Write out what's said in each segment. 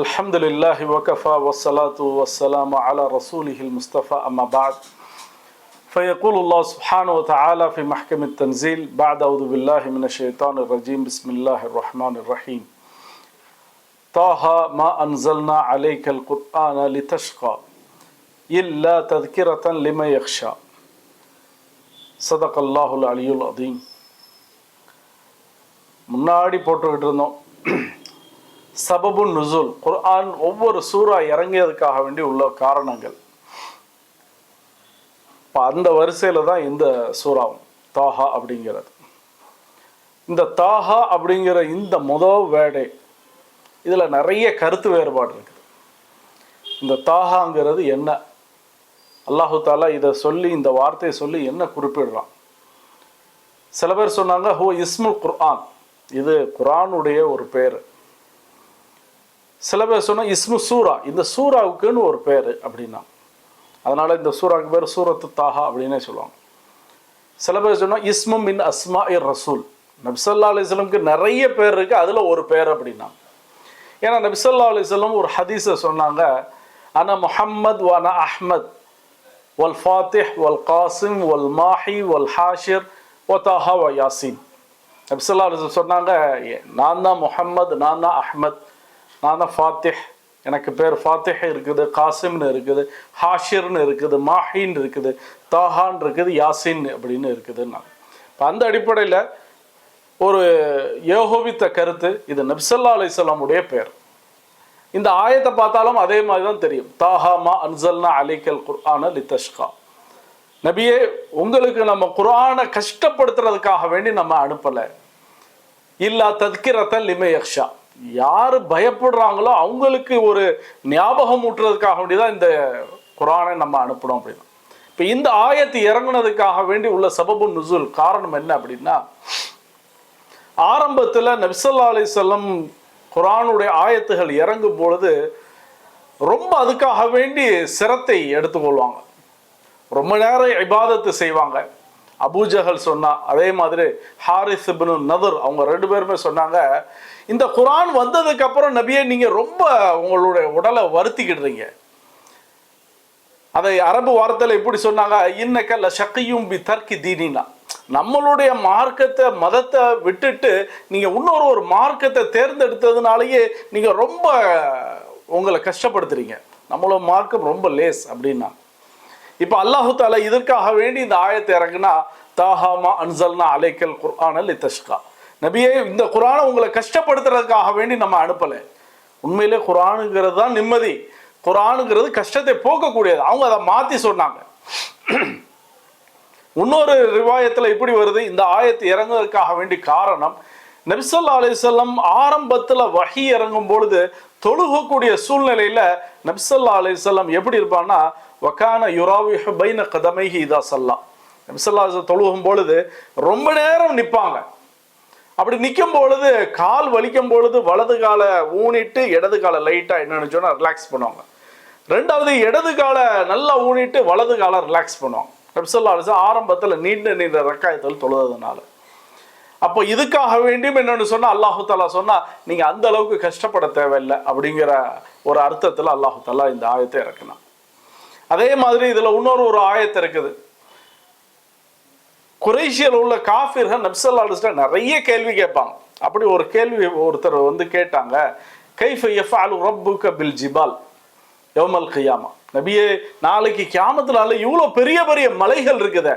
الحمد لله وكفى والصلاة والسلام على رسوله المصطفى أما بعد فيقول الله سبحانه وتعالى في محكم التنزيل بعد أعوذ بالله من الشيطان الرجيم بسم الله الرحمن الرحيم طه ما أنزلنا عليك القرآن لتشقى إلا تذكرة لمن يخشى صدق الله العلي العظيم. முன்னாடி போட்டுக்கிட்டு இருந்தோம் சபபு நுசுல், குர்ஆன் ஒவ்வொரு சூறா இறங்கியதுக்காக வேண்டி உள்ள காரணங்கள். அந்த வரிசையில தான் இந்த சூறாவும் தாஹா அப்படிங்கிறது. இந்த தாஹா அப்படிங்கிற இந்த முதல் வேடை இதுல நிறைய கருத்து வேறுபாடு இருக்குது. இந்த தாஹாங்கிறது என்ன, அல்லாஹு தாலா இதை சொல்லி இந்த வார்த்தையை சொல்லி என்ன குறிப்பிடுறான்? சில பேர் சொன்னாங்க ஹோ இஸ்முல் குர்ஆன், இது குர்ஆனுடைய ஒரு பேர். சில பேர் சொன்னா இஸ்மு சூரா, இந்த சூறாவுக்குன்னு ஒரு பேர் அப்படின்னா, அதனால இந்த சூறாவுக்கு பேர் சூரத்து தாஹா அப்படின்னே சொல்லுவாங்க. சில பேர் சொன்னா இஸ்மு மின் அஸ்மா இர் ரசூல், நபி ஸல்லல்லாஹு அலைஹி வஸல்லம் நிறைய பேர் இருக்கு, அதுல ஒரு பேர் அப்படின்னா. ஏன்னா நபி ஸல்லல்லாஹு அலைஹி வஸல்லம் ஒரு ஹதீஸை சொன்னாங்க, அன முஹம்மத் வ அன அஹ்மத் வல் ஃபாத்திஹ் வல் காசிம் வல் மாஹி வல் ஹாஷிர் வ தாஹா வ யாசின். நபி ஸல்லல்லாஹு அலைஹி வஸல்லம் சொன்னாங்க, நான் தான் முஹம்மத், நான் தான் அஹ்மத், நான் தான் ஃபாத்திஹ், எனக்கு பேர் ஃபாத்திஹ் இருக்குது, காசிம்னு இருக்குது, ஹாஷிர்னு இருக்குது, மாஹின்னு இருக்குது, தாஹான் இருக்குது, யாசின் அப்படின்னு இருக்குதுன்னா. இப்போ அந்த அடிப்படையில் ஒரு ஏகோபித்த கருத்து, இது நபி ஸல்லல்லாஹு அலைஹி வஸல்லம் உடைய பேர். இந்த ஆயத்தை பார்த்தாலும் அதே மாதிரி தான் தெரியும். தாஹா மா அன்ஸல்னா அலைக்கல் குர்ஆன லிதஷ்கா, நபியே உங்களுக்கு நம்ம குர்ஆனை கஷ்டப்படுத்துறதுக்காக வேண்டி நம்ம அனுப்பலை. இல்லா தத்கிரத்தன் லிமன் யக்ஷா, யாரு பயப்படுறாங்களோ அவங்களுக்கு ஒரு ஞாபகம் ஊட்டுறதுக்காக வேண்டிதான் இந்த குர்ஆனை நம்ம அனுப்பணும் அப்படின்னா. இப்போ இந்த ஆயத்து இறங்குனதுக்காக வேண்டி உள்ள சபபு நுசுல் காரணம் என்ன அப்படின்னா, ஆரம்பத்தில் நபி ஸல்லல்லாஹு அலைஹி வஸல்லம் குர்ஆனுடைய ஆயத்துகள் இறங்கும் பொழுது ரொம்ப அதுக்காக வேண்டி சிரத்தை எடுத்துக்கொள்வாங்க, ரொம்ப நேரம் இபாதத்து செய்வாங்க. அபூஜஹல் சொன்னா, அதே மாதிரி ஹாரிஸ் இப்னு நதர், அவங்க ரெண்டு பேருமே சொன்னாங்க, இந்த குர்ஆன் வந்ததுக்கு அப்புறம் நபியே நீங்க ரொம்ப உங்களுடைய உடலை வருத்திக்கிடுறீங்க. அதை அரபு வார்த்தையில இப்படி சொன்னாங்க, இன்னக்க லஷக்கியும் பி தர்கி தீனினா, நம்மளுடைய மார்க்கத்தை மதத்தை விட்டுட்டு நீங்க இன்னொரு ஒரு மார்க்கத்தை தேர்ந்தெடுத்ததுனாலேயே நீங்க ரொம்ப உங்களை கஷ்டப்படுத்துறீங்க, நம்மளோட மார்க்கம் ரொம்ப லேஸ் அப்படின்னா. இப்ப அல்லாஹு தாலா இதற்காக வேண்டி இந்த ஆயத்தை இறங்குனா, தாஹா மா அன்ஸல்னா அலைக்கல் குர்ஆன லிதஷ்கா, நபியே இந்த குர்ஆனை உங்களை கஷ்டப்படுத்துறதுக்காக வேண்டி நம்ம அனுப்பலை. உண்மையிலே குர்ஆனுங்கிறது தான் நிம்மதி, குர்ஆனுங்கிறது கஷ்டத்தை போக்கக்கூடியது. அவங்க அதை மாத்தி சொன்னாங்க. இன்னொரு ரிவாயத்துல இப்படி வருது, இந்த ஆயத்து இறங்குவதற்காக வேண்டி காரணம், நபி ஸல்லல்லாஹு அலைஹி வஸல்லம் ஆரம்பத்துல வஹி இறங்கும் பொழுது தொழுகக்கூடிய சூழ்நிலையில நபி ஸல்லல்லாஹு அலைஹி வஸல்லம் எப்படி இருப்பான்னா, வகான யுராவிஹு பைன கதமைஹி இதா ஸல்லா, நபி ஸல்லல்லாஹு அலைஹி வஸல்லம் தொழுகும் பொழுது ரொம்ப நேரம் நிற்பாங்க. அப்படி நிற்கும் பொழுது கால் வலிக்கும் பொழுது வலது காலை ஊனிட்டு இடது காலை லைட்டா என்னன்னு சொன்னா ரிலாக்ஸ் பண்ணுவாங்க. ரெண்டாவது இடது காலை நல்லா ஊனிட்டு வலது காலை ரிலாக்ஸ் பண்ணுவாங்க. நபி ஸல்லல்லாஹு அலைஹி வஸல்லம் ஆரம்பத்தில் நீண்ட ரக்காயத்தில் தொழுததுனால. அப்போ இதுக்காக வேண்டியும் என்னன்னு சொன்னா அல்லாஹு தாலா சொன்னா, நீங்க அந்த அளவுக்கு கஷ்டப்பட தேவையில்லை அப்படிங்கிற ஒரு அர்த்தத்தில் அல்லாஹு தாலா இந்த ஆயத்தை இறக்குனான். அதே மாதிரி இதுல இன்னொரு ஒரு ஆயத்து இருக்குது. குறைஷியல் உள்ள காஃபிர்கள் நபி ஸல்லல்லாஹு அலைஹி வஸல்லம் நிறைய கேள்வி கேட்பாங்க. அப்படி ஒரு கேள்வி ஒருத்தர் வந்து கேட்டாங்க, கைஃப யஃஅலு ரப்புக பில் ஜிபால் யௌமல் கியாமா, நபியே நாளைக்கு கியாமத்துனால இவ்வளோ பெரிய பெரிய மலைகள் இருக்குதே,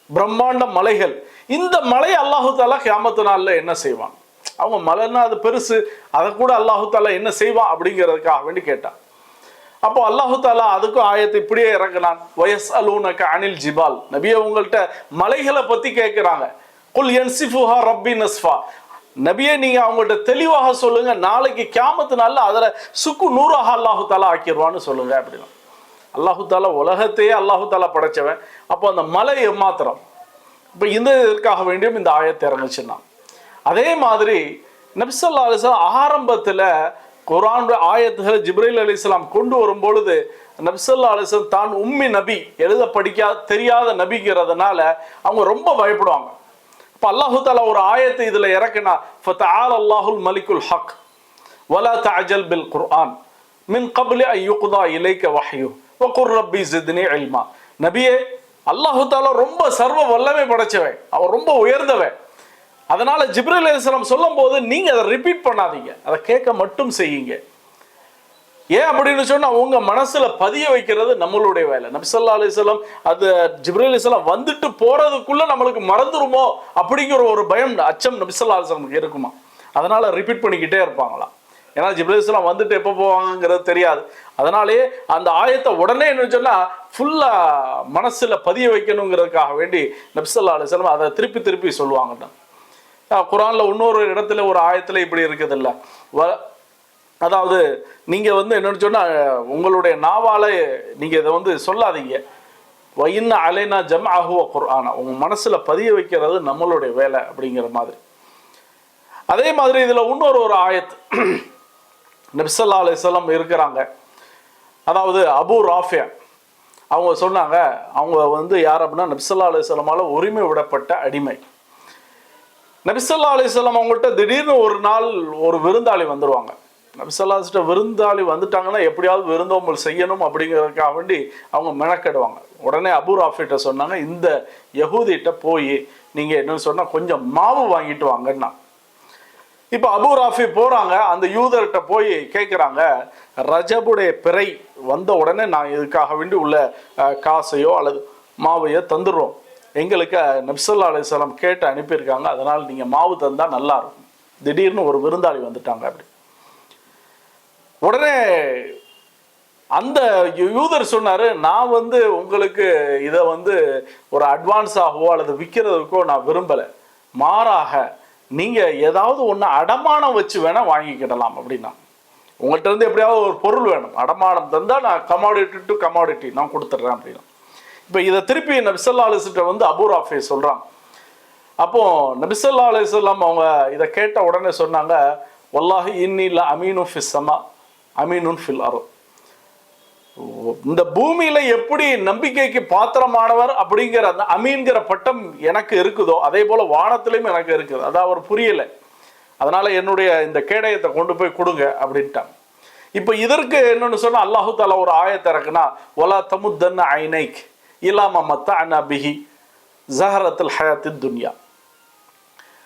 பிரம்மாண்ட மலைகள், இந்த மலை அல்லாஹு தாலா கியாமத்து நாள்ல என்ன செய்வான்? அவங்க மலைன்னா அது பெருசு, அதை கூட அல்லாஹு தாலா என்ன செய்வான் அப்படிங்கிறதுக்காக வேண்டி கேட்டான். அப்போ அல்லாஹு தாலா அதுக்கும் ஆயத்தை இப்படியே இறங்கினான், வயஸ்அலூனக அனில் ஜிபால், நபியே உங்கள்கிட்ட மலைகளை பத்தி கேட்கிறாங்க, குல் யன்சிஃபுஹா ரப்பி நஸ்ஃபா, நபியே நீங்க அவங்கள்ட்ட தெளிவாக சொல்லுங்க, நாளைக்கு கியாமத்து நாள்ல அதுல சுக்கு நூறாக அல்லாஹு தாலா ஆக்கிடுவான்னு சொல்லுங்க அப்படின்னா. அல்லாஹு தாலா உலகத்தையே அல்லாஹு தாலா படைச்சவன், அப்போ அந்த மலை மாத்திரம். இப்போ இந்த இதற்காக வேண்டியும் இந்த ஆயத்தை இறங்குச்சுன்னா. அதே மாதிரி நபி ஸல்லல்லாஹு அலைஹி வஸல்லம் ஆரம்பத்துல குர்ஆனுடைய ஆயத்துகளை ஜிப்ரீல் அலைஹிஸ்ஸலாம் கொண்டு வரும் பொழுது நபி ஸல்லல்லாஹு அலைஹி வஸல்லம் தான் உம்மி நபி, எழுத படிக்க தெரியாத நபிங்கிறதுனால அவங்க ரொம்ப பயப்படுவாங்க. இப்போ அல்லாஹு தாலா ஒரு ஆயத்தை இதுல இறக்குனா, ஃபதஆல அல்லாஹுல் மலிக்குல் ஹக் வலா தஅஜல் பில் குர்ஆன் மின் கப்லி அன் யுக்தா இலைக்க வஹ்யு வகுர் ரப்பி ஜித்னி இல்மா. நபியே, அல்லாஹு தஆலா ரொம்ப சர்வ வல்லமை படைச்சவன், அவர் ரொம்ப உயர்ந்தவன். அதனால ஜிப்ரீல் அலைஹிஸ்ஸலாம் சொல்லும் போது நீங்க அதை ரிப்பீட் பண்ணாதீங்க, அதை கேட்க மட்டும் செய்யுங்க. ஏன் அப்படின்னு சொன்னா உங்க மனசுல பதிய வைக்கிறது நம்மளுடைய வேலை. நபி ஸல்லல்லாஹு அலைஹி வஸல்லம் அது ஜிப்ரீல் அலைஹிஸ்ஸலாம் வந்துட்டு போறதுக்குள்ள நம்மளுக்கு மறந்துருமோ அப்படிங்கிற ஒரு பயம், அச்சம் நபி ஸல்லல்லாஹு அலைஹி வஸல்லம் இருக்குமா. அதனால ரிப்பீட் பண்ணிக்கிட்டே இருப்பாங்களாம். ஏன்னா ஜிப்ரீல் அலைஹிஸ்ஸலாம் வந்துட்டு எப்போ போவாங்கிறது தெரியாது. அதனாலேயே அந்த ஆயத்தை உடனே என்ன சொன்னா ஃபுல்லா மனசுல பதிய வைக்கணுங்கிறதுக்காக வேண்டி நபி ஸல்லல்லாஹு அலைஹி வஸல்லம் அதை திருப்பி திருப்பி சொல்லுவாங்க. குர்ஆன்ல இன்னொரு இடத்துல ஒரு ஆயத்துல இப்படி இருக்குது இல்ல, அதாவது நீங்க என்னன்னு சொன்னா உங்களுடைய நாவால நீங்க இதை சொல்லாதீங்க. வயின்ன அலைனா ஜம்அஹு வ குர்ஆனா, உங்க மனசுல பதிய வைக்கிறது நம்மளுடைய வேலை அப்படிங்கிற மாதிரி. அதே மாதிரி இதுல இன்னொரு ஆயத் நபி ஸல்லல்லாஹு அலைஹி வஸல்லம் இருக்கிறாங்க. அதாவது அபூ ராஃபி அவங்க சொன்னாங்க, அவங்க யார் அப்படின்னா நபி ஸல்லல்லாஹு அலைஹி வஸல்லமால உரிமை விடப்பட்ட அடிமை. நபி ஸல்லல்லாஹு அலைஹி வஸல்லம் அவங்கள்ட்ட திடீர்னு ஒரு நாள் ஒரு விருந்தாளி வந்துருவாங்க. நபி ஸல்லல்லாஹு அலைஹி வஸல்லம் விருந்தாளி வந்துட்டாங்கன்னா எப்படியாவது விருந்தோம்பல் செய்யணும் அப்படிங்கிறதுக்காக வேண்டி அவங்க மெனக்கெடுவாங்க. உடனே அபூ ராஃபிட்ட சொன்னாங்க, இந்த யஹூதிட்ட போய் நீங்க என்னன்னு சொன்னா கொஞ்சம் மாவு வாங்கிட்டு வாங்கன்னா. இப்ப அபூ ராஃபி போறாங்க, அந்த யூதர்கிட்ட போய் கேட்கிறாங்க, ரஜபுடைய பிறை வந்த உடனே நான் இதுக்காக வேண்டி உள்ள காசையோ அல்லது மாவையோ தந்துடுறோம், எங்களுக்கு நபி ஸல்லல்லாஹு அலைஹி வஸல்லம் கேட்டு அனுப்பியிருக்காங்க, அதனால நீங்க மாவு தந்தா நல்லா இருக்கும். திடீர்னு ஒரு விருந்தாளி வந்துட்டாங்க. அப்படி உடனே அந்த யூதர் சொன்னாரு, நான் உங்களுக்கு இதை ஒரு அட்வான்ஸாகவோ அல்லது விற்கிறதுக்கோ நான் விரும்பலை, மாறாக நீங்க ஏதாவது ஒன்று அடமானம் வச்சு வேணா வாங்கிக்கிடலாம் அப்படின்னா. உங்கள்கிட்ட இருந்து எப்படியாவது ஒரு பொருள் வேணும், அடமானம் தந்தா நான் கமாடிட்டி டு கமாடிட்டி நான் கொடுத்துட்றேன் அப்படின்னா. இப்போ இதை திருப்பி நபி ஸல்லல்லாஹு அலைஹி வஸல்லம் அபூ ராஃபி சொல்றாங்க. அப்போ நபி ஸல்லல்லாஹு அலைஹி வஸல்லம் அவங்க இதை கேட்ட உடனே சொன்னாங்க, வல்லாஹி இன்னி ல அமீனு ஃபிஸ் ஸமா அமீனுன் ஃபில் அர்த். இந்த பூமியில எப்படி நம்பிக்கைக்கு பாத்திரமானவர் அப்படிங்கிற அந்த அமீன்கிற பட்டம் எனக்கு இருக்குதோ அதே போல வானத்திலையும் எனக்கு இருக்குது. அது அவர் புரியலை, அதனால என்னுடைய இந்த கேடயத்தை கொண்டு போய் கொடுங்க அப்படின்ட்டாங்க. இப்போ இதற்கு என்னன்னு சொன்னா அல்லாஹு தஆலா ஒரு ஆயத்தை இறக்குனா, வலா தமுத்தன்ன ஐனைக் இலாமா மத்தஅனா பிஹி ஸஹரத்துல் ஹயாத்தித் துன்யா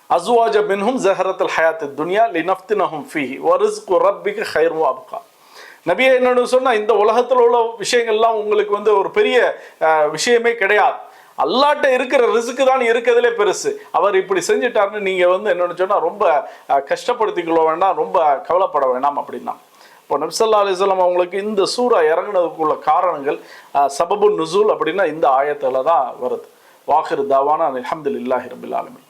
அஸ்வாஜ மின்ஹும் ஸஹரத்துல் ஹயாத்தித் துன்யா லினஃப்தினஹும் ஃபீஹி வரிஸ்கு ரப்பிக கைர் வ அப்கா. நபியே என்னன்னு சொன்னா இந்த உலகத்தில் உள்ள விஷயங்கள்லாம் உங்களுக்கு ஒரு பெரிய விஷயமே கிடையாது. அல்லாட்ட இருக்கிற ரிஸ்க்கு தான் இருக்கிறதுலே பெருசு. அவர் இப்படி செஞ்சுட்டாருன்னு நீங்க என்னன்னு சொன்னா ரொம்ப கஷ்டப்படுத்திக்கொள்ள வேண்டாம், ரொம்ப கவலைப்பட வேண்டாம் அப்படின்னா. இப்போ நபி ஸல்லல்லாஹு அலைஹி வஸல்லம் அவங்களுக்கு இந்த சூரா இறங்குனதுக்குள்ள காரணங்கள் சபபுன் நுசூல் அப்படின்னா இந்த ஆயத்துல தான் வருது. வாஹிர் தாவானா அல்ஹம்துலில்லாஹி ரப்பில் ஆலமீன்.